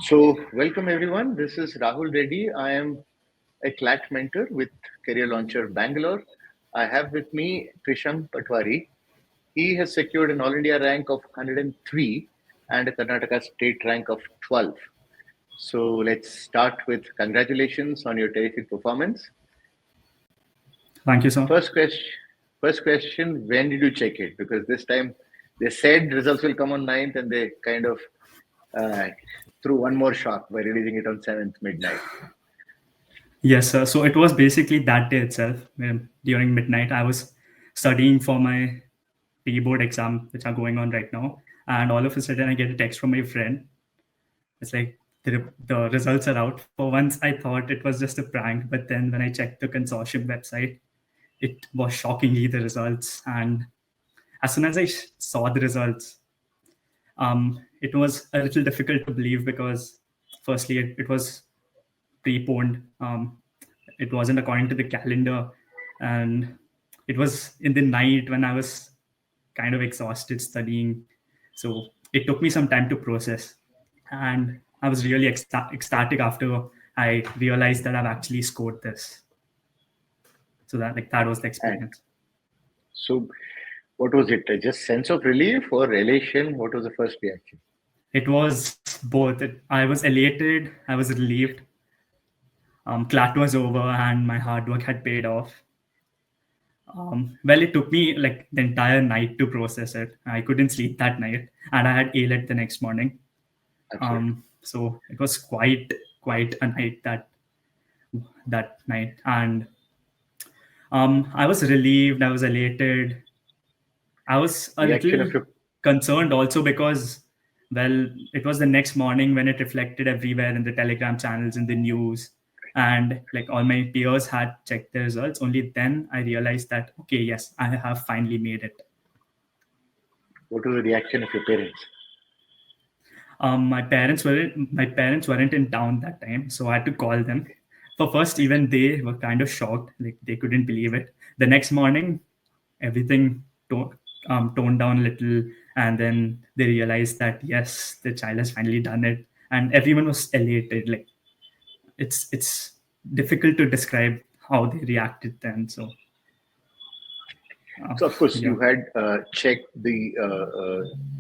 So, welcome everyone. This is Rahul Reddy. I am a CLAT mentor with Career Launcher Bangalore. I have with me Krishang Patwari. He has secured an All India rank of 103 and a Karnataka state rank of 12. So, let's start with congratulations on your terrific performance. Thank you, sir. First question, when did you check it? Because this time they said results will come on 9th and they kind of uh, threw one more shock by releasing it on 7th midnight. Yes, sir. So it was basically that day itself. During midnight, I was studying for my pre-board exam, which are going on right now. And all of a sudden, I get a text from my friend. It's like the results are out. For once, I thought it was just a prank. But then when I checked the consortium website, it was shockingly the results. And as soon as I saw the results, it was a little difficult to believe because, firstly, it was preponed. It wasn't according to the calendar, and it was in the night when I was kind of exhausted studying. So it took me some time to process, and I was really ecstatic after I realized that I've actually scored this. So that was the And experience. so, what was it? Just sense of relief or elation? What was the first reaction? It was both. I was elated, I was relieved. CLAT was over, and my hard work had paid off. Well, it took me like the entire night to process it. I couldn't sleep that night, and I had AILET the next morning. Absolutely. So it was quite a night that night, and I was relieved. I was elated. I was a Reaction of little your concerned also because, well, it was the next morning when it reflected everywhere in the Telegram channels, in the news, and like all my peers had checked the results. Only then I realized that, okay, yes, I have finally made it. what was the reaction of your parents? My parents weren't in town that time, so I had to call them. For first, even they were kind of shocked, like they couldn't believe it. The next morning, everything toned down a little, and then they realized that yes, the child has finally done it, and everyone was elated. Like it's difficult to describe how they reacted then. So So, of course, yeah. you had checked the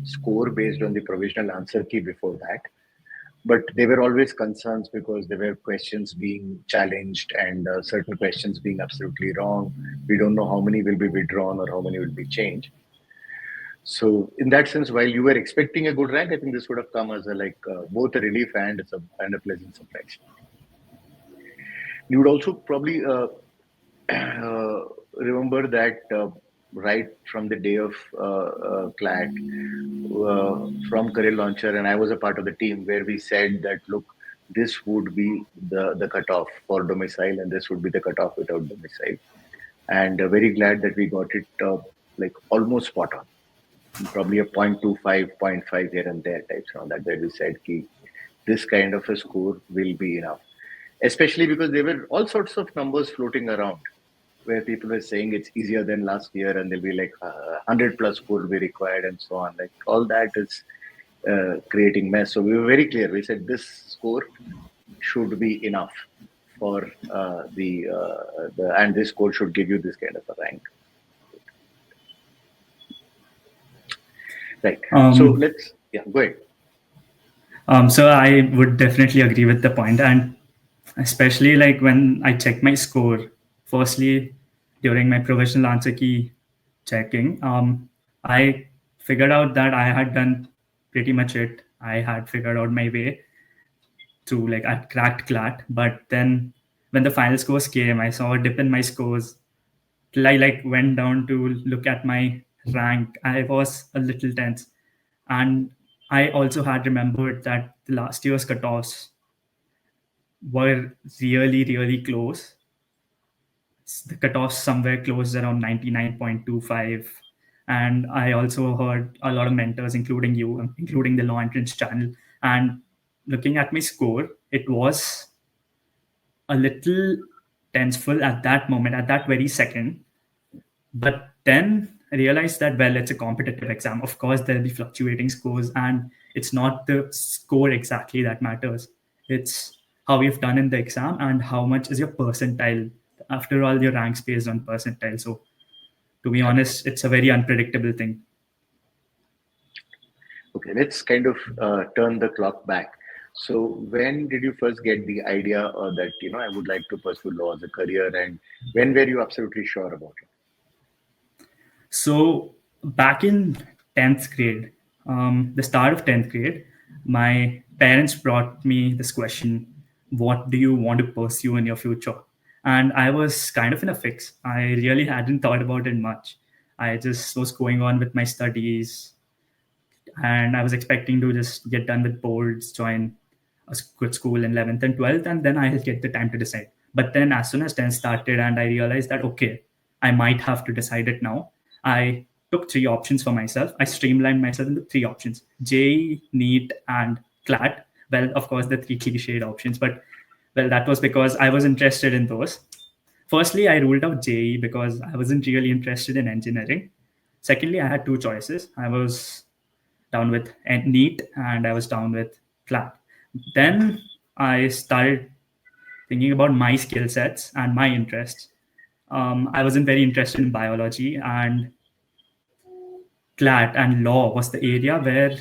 score based on the provisional answer key before that, but there were always concerns because there were questions being challenged and certain questions being absolutely wrong. We don't know how many will be withdrawn or how many will be changed. So, in that sense, while you were expecting a good rank, I think this would have come as a both a relief and a pleasant surprise. You would also probably remember that right from the day of CLAT, from Career Launcher, and I was a part of the team where we said that, look, this would be the cutoff for domicile, and this would be the cutoff without domicile. And very glad that we got it like almost spot on. Probably a 0.25, 0.5 here and there types on that, where we said, Ki, this kind of a score will be enough. Especially because there were all sorts of numbers floating around where people were saying it's easier than last year and there'll be like 100 plus score will be required and so on. Like all that is creating mess. So we were very clear. We said this score should be enough for and this score should give you this kind of a rank. Right. So go ahead. So I would definitely agree with the point, and especially like when I check my score. Firstly, during my provisional answer key checking, I figured out that I had done pretty much it. I had figured out my way to like I cracked CLAT, but then when the final scores came, I saw a dip in my scores. Till I like went down to look at my rank, I was a little tense, and I also had remembered that the last year's cutoffs were really close. The cutoffs somewhere close around 99.25. And I also heard a lot of mentors, including you, including the law entrance channel. And looking at my score, it was a little tenseful at that moment, at that very second. But then I realized that, well, it's a competitive exam. Of course, there'll be fluctuating scores, and it's not the score exactly that matters. It's how you've done in the exam and how much is your percentile. After all, your rank's based on percentile. So, to be Correct. honest, it's a very unpredictable thing. Okay, let's kind of turn the clock back. So, when did you first get the idea that I would like to pursue law as a career, and when were you absolutely sure about it? So back in 10th grade, the start of 10th grade, my parents brought me this question: what do you want to pursue in your future? And I was kind of in a fix. I really hadn't thought about it much. I just was going on with my studies, and I was expecting to just get done with boards, join a good school in 11th and 12th, and then I'll get the time to decide. But then as soon as 10th started and I realized that, okay, I might have to decide it now, I took three options for myself. I streamlined myself into three options: JEE, NEET, and CLAT. Well, of course, the three cliched options, but well, that was because I was interested in those. Firstly, I ruled out JEE because I wasn't really interested in engineering. Secondly, I had two choices. I was down with NEET and I was down with CLAT. Then I started thinking about my skill sets and my interests. I wasn't very interested in biology, and CLAT and law was the area where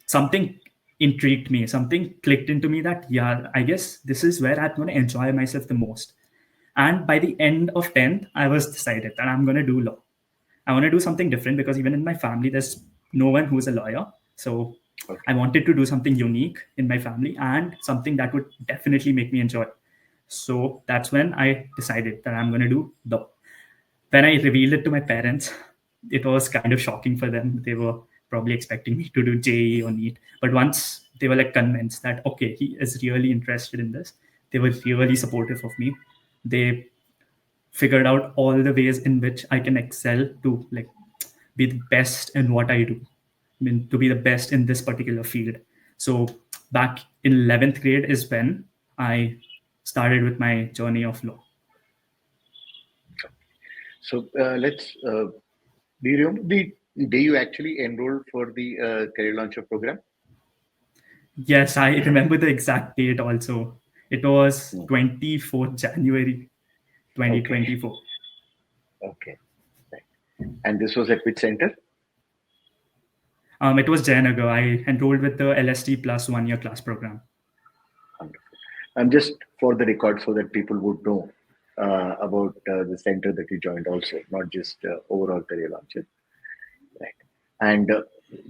something intrigued me, something clicked into me that, yeah, I guess this is where I'm going to enjoy myself the most. And by the end of 10th, I was decided that I'm going to do law. I want to do something different because even in my family, there's no one who's a lawyer. So I Okay. wanted to do something unique in my family and something that would definitely make me enjoy. So that's when I decided that I'm going to do law. When I revealed it to my parents, it was kind of shocking for them. They were probably expecting me to do JE or NEET. But once they were like convinced that, okay, he is really interested in this, they were really supportive of me. They figured out all the ways in which I can excel to like be the best in what I do. I mean, to be the best in this particular field. So back in 11th grade is when I started with my journey of law. So do you remember the day you actually enrolled for the career launcher program? Yes, I remember the exact date also. It was Hmm. 24th January Okay. 2024. Okay. Right. And this was at which center? It was Jayanagar. I enrolled with the LST plus 1 year class program. Wonderful. Just for the record, so that people would know about the center that you joined, also, not just overall career launcher. Right. And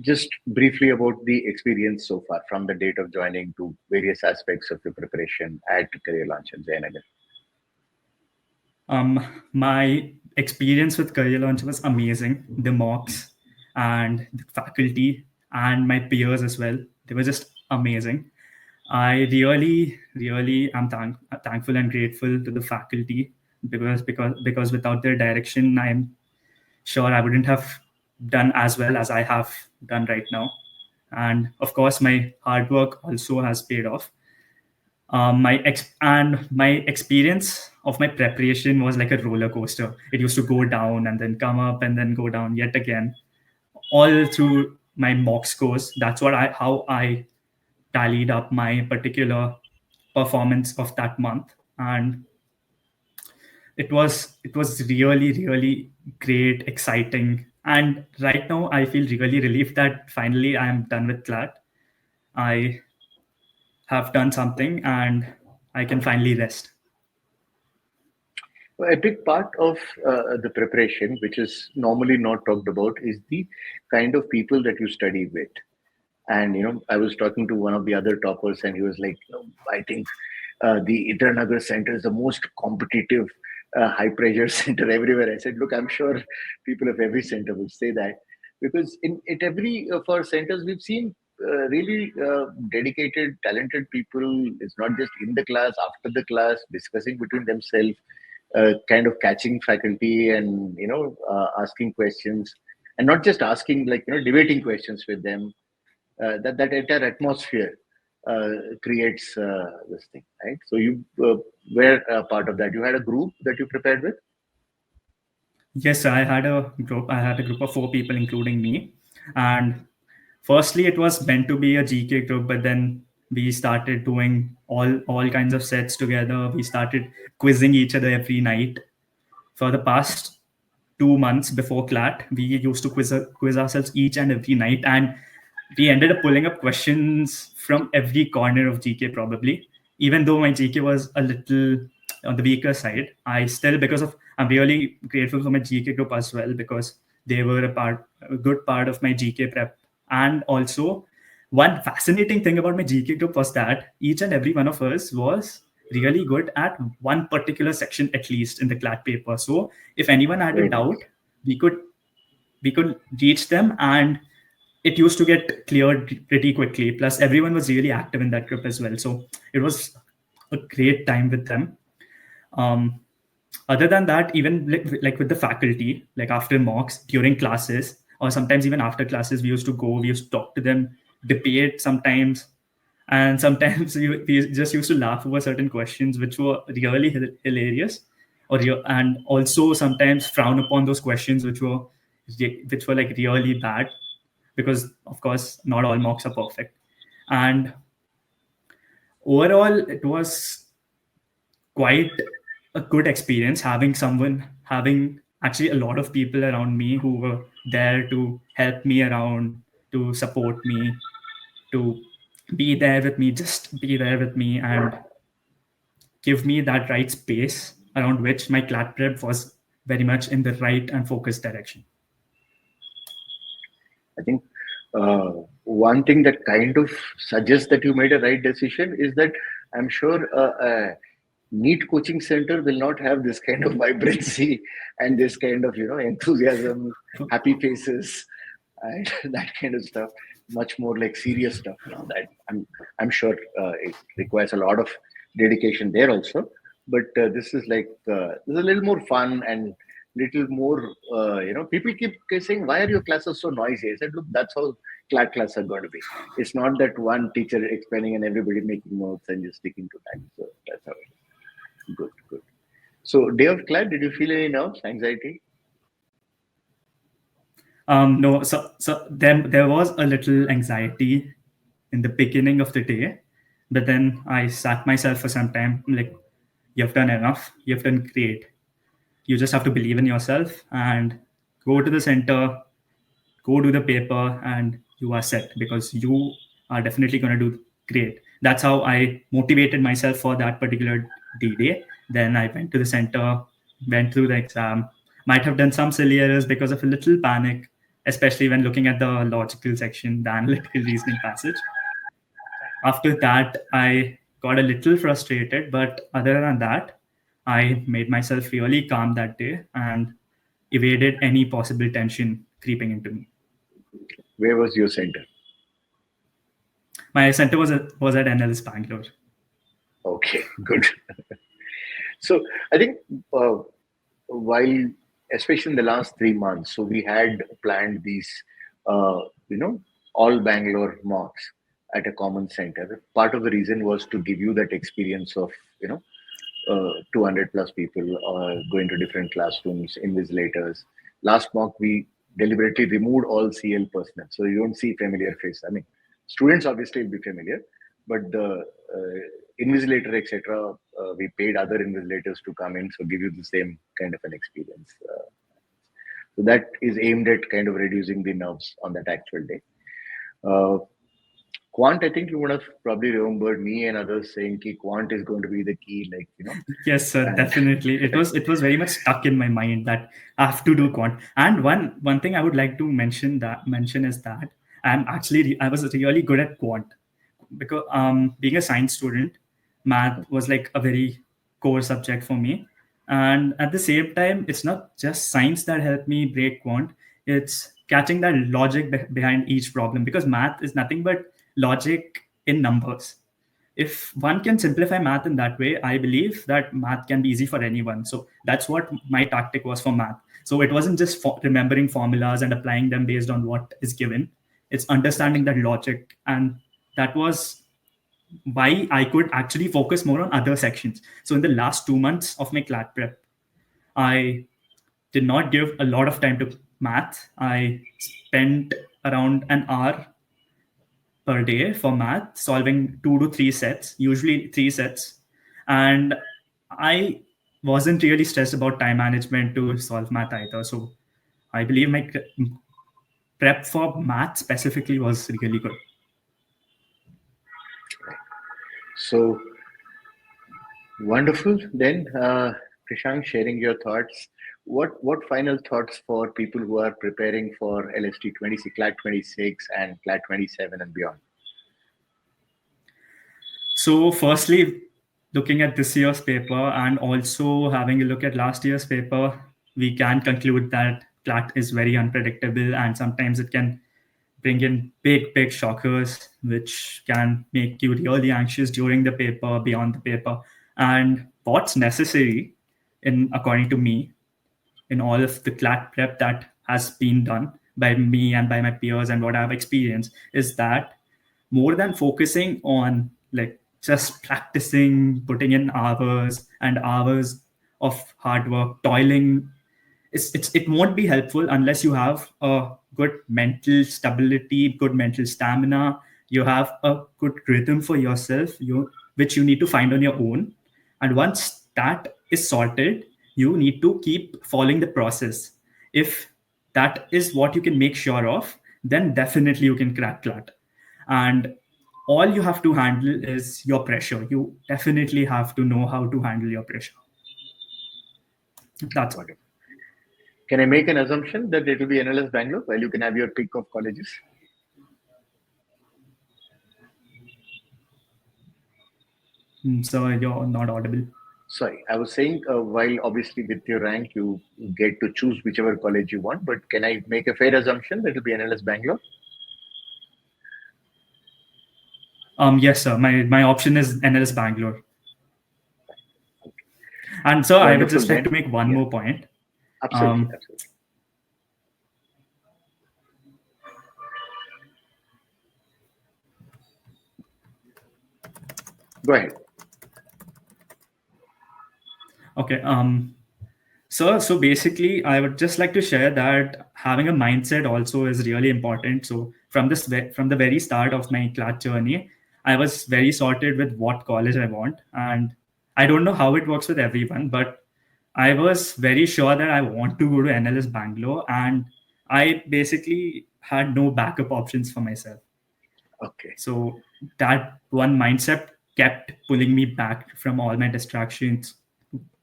just briefly about the experience so far, from the date of joining to various aspects of your preparation at Career Launch in Jayanagar. My experience with Career Launch was amazing. The mocks and the faculty and my peers as well. They were just amazing. I really, really am thankful and grateful to the faculty because without their direction, I'm sure I wouldn't have done as well as I have done right now. And of course, my hard work also has paid off. My experience of my preparation was like a roller coaster. It used to go down and then come up and then go down yet again, all through my mock scores. That's what I how I tallied up my particular performance of that month, and it was really, really great, exciting. And right now I feel really relieved that finally I am done with CLAT. I have done something and I can finally rest. Well, a big part of the preparation, which is normally not talked about, is the kind of people that you study with. And I was talking to one of the other toppers, and he was like, I think the Idiranagar Center is the most competitive, high pressure center everywhere. I said, look, I'm sure people of every center will say that, because in at every of our centers, we've seen really dedicated, talented people. It's not just in the class, after the class, discussing between themselves, kind of catching faculty, and asking questions, and not just asking, like debating questions with them. That entire atmosphere creates this thing, right? So you were a part of that. You had a group that you prepared with. Yes, I had a group. I had a group of four people, including me. And firstly, it was meant to be a GK group, but then we started doing all kinds of sets together. We started quizzing each other every night. For the past 2 months before CLAT, we used to quiz ourselves each and every night, and we ended up pulling up questions from every corner of GK probably. Even though my GK was a little on the weaker side, I still, because of, I'm really grateful for my GK group as well, because they were a good part of my GK prep. And also, one fascinating thing about my GK group was that each and every one of us was really good at one particular section, at least in the CLAT paper. So if anyone had a Very nice. doubt, we could we could reach them, and it used to get cleared pretty quickly. Plus, everyone was really active in that group as well. So it was a great time with them. Um, Other than that, even like with the faculty, like after mocks, during classes, or sometimes even after classes, we used to talk to them, debate sometimes, and sometimes we just used to laugh over certain questions which were really hilarious, and also sometimes frown upon those questions which were like really bad, because of course not all mocks are perfect. And overall, it was quite a good experience having actually a lot of people around me who were there to help me around, to support me, to just be there with me and give me that right space around which my CLAT prep was very much in the right and focused direction. I think one thing that kind of suggests that you made a right decision is that I'm sure a neat coaching center will not have this kind of vibrancy and this kind of enthusiasm, happy faces, and that kind of stuff. Much more like serious stuff. That I'm sure it requires a lot of dedication there also. But this is like this is a little more fun and little more. People keep saying, "Why are your classes so noisy?" I said, "Look, that's how class are going to be. It's not that one teacher explaining and everybody making notes and just sticking to that. So that's how it is. Good, good. So day of class, did you feel any nerves, anxiety? No, so there was a little anxiety in the beginning of the day, but then I sat myself for some time. Like, you've done enough. You've done great. You just have to believe in yourself and go to the center, go do the paper, and you are set, because you are definitely going to do great. That's how I motivated myself for that particular D-Day. Then I went to the center, went through the exam, might have done some silly errors because of a little panic, especially when looking at the logical section, the analytical reasoning passage. After that, I got a little frustrated, but other than that, I made myself really calm that day and evaded any possible tension creeping into me. Where was your center? My center was at NLS Bangalore. Okay, good. So I think uh, while, especially in the last 3 months, so we had planned these, uh, you know, all Bangalore mocks at a common center. Part of the reason was to give you that experience of, 200 plus people going to different classrooms, invigilators. Last mock, we deliberately removed all CL personnel. So you don't see familiar face. I mean, students obviously will be familiar, but the invigilator, etc., we paid other invigilators to come in, so give you the same kind of an experience. So that is aimed at kind of reducing the nerves on that actual day. Uh, Quant, I think you would have probably remembered me and others saying ki quant is going to be the key, Yes, sir, and definitely. It was very much stuck in my mind that I have to do quant. And one thing I would like to mention is that I was really good at quant, because being a science student, math was like a very core subject for me. And at the same time, it's not just science that helped me break quant, it's catching that logic behind each problem, because math is nothing but logic in numbers. If one can simplify math in that way, I believe that math can be easy for anyone. So that's what my tactic was for math. So it wasn't just remembering formulas and applying them based on what is given, it's understanding that logic. And that was why I could actually focus more on other sections. So in the last 2 months of my CLAT prep, I did not give a lot of time to math. I spent around an hour per day for math, solving 2 to 3 sets, usually 3 sets. And I wasn't really stressed about time management to solve math either. So I believe my prep for math specifically was really good. So wonderful. Then, Krishang, sharing your thoughts. What final thoughts for people who are preparing for LST 26, CLAT 26, and CLAT 27 and beyond? So, firstly, looking at this year's paper and also having a look at last year's paper, we can conclude that CLAT is very unpredictable and sometimes it can bring in big shockers, which can make you really anxious during the paper, beyond the paper. And what's necessary, according to me, in all of the CLAT prep that has been done by me and by my peers and what I've experienced is that more than focusing on like just practicing, putting in hours and hours of hard work, toiling, it won't be helpful unless you have a good mental stability, good mental stamina. You have a good rhythm for yourself, which you need to find on your own. And once that is sorted, you need to keep following the process. If that is what you can make sure of, then definitely you can crack CLAT. And all you have to handle is your pressure. You definitely have to know how to handle your pressure. That's all. Wonderful. Can I make an assumption that it will be NLS Bangalore while you can have your pick of colleges? So you're not audible. Sorry, I was saying while obviously with your rank you get to choose whichever college you want, but can I make a fair assumption that it will be NLS Bangalore? Yes, sir. My option is NLS Bangalore. And so I would Wonderful just like to then. make one Yeah, more point. absolutely, Um, absolutely. Go ahead. okay. So basically, I would just like to share that having a mindset also is really important. So from the very start of my class journey, I was very sorted with what college I want, and I don't know how it works with everyone, but I was very sure that I want to go to NLS Bangalore, and I basically had no backup options for myself. Okay, So that one mindset kept pulling me back from all my distractions,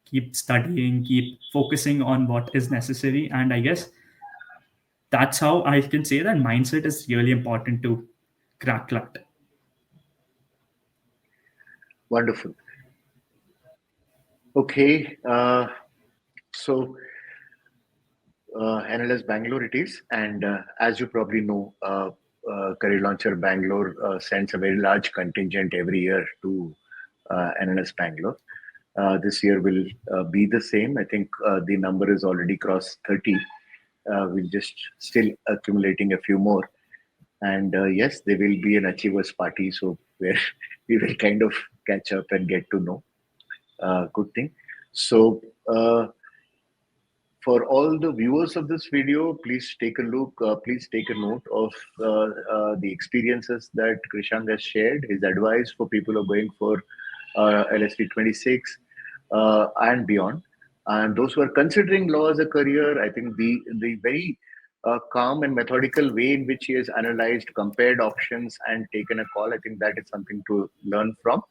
keep studying, keep focusing on what is necessary. And I guess that's how I can say that mindset is really important to crack CLAT. wonderful. Okay, so NLS Bangalore it is, and as you probably know, Career Launcher Bangalore sends a very large contingent every year to NLS Bangalore. This year will be the same. I think the number is already crossed 30. We're just still accumulating a few more. And yes, there will be an achievers party, so where we will kind of catch up and get to know. Good thing. So for all the viewers of this video, please take a look, please take a note of the experiences that Krishang has shared, his advice for people who are going for LST 26 and beyond. And those who are considering law as a career, I think the very calm and methodical way in which he has analyzed, compared options, and taken a call, I think that is something to learn from.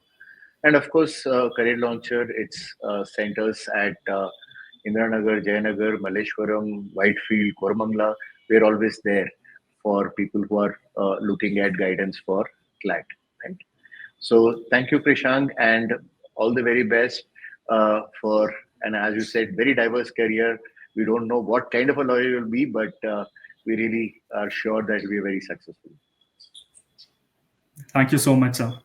And of course, Career Launcher, its centers at Indranagar, Jayanagar, Malleshwaram, Whitefield, Koramangala. We're always there for people who are looking at guidance for CLAT. Right? So thank you, Krishang, and all the very best for, and as you said, very diverse career. We don't know what kind of a lawyer you'll be, but we really are sure that you'll be very successful. Thank you so much, sir.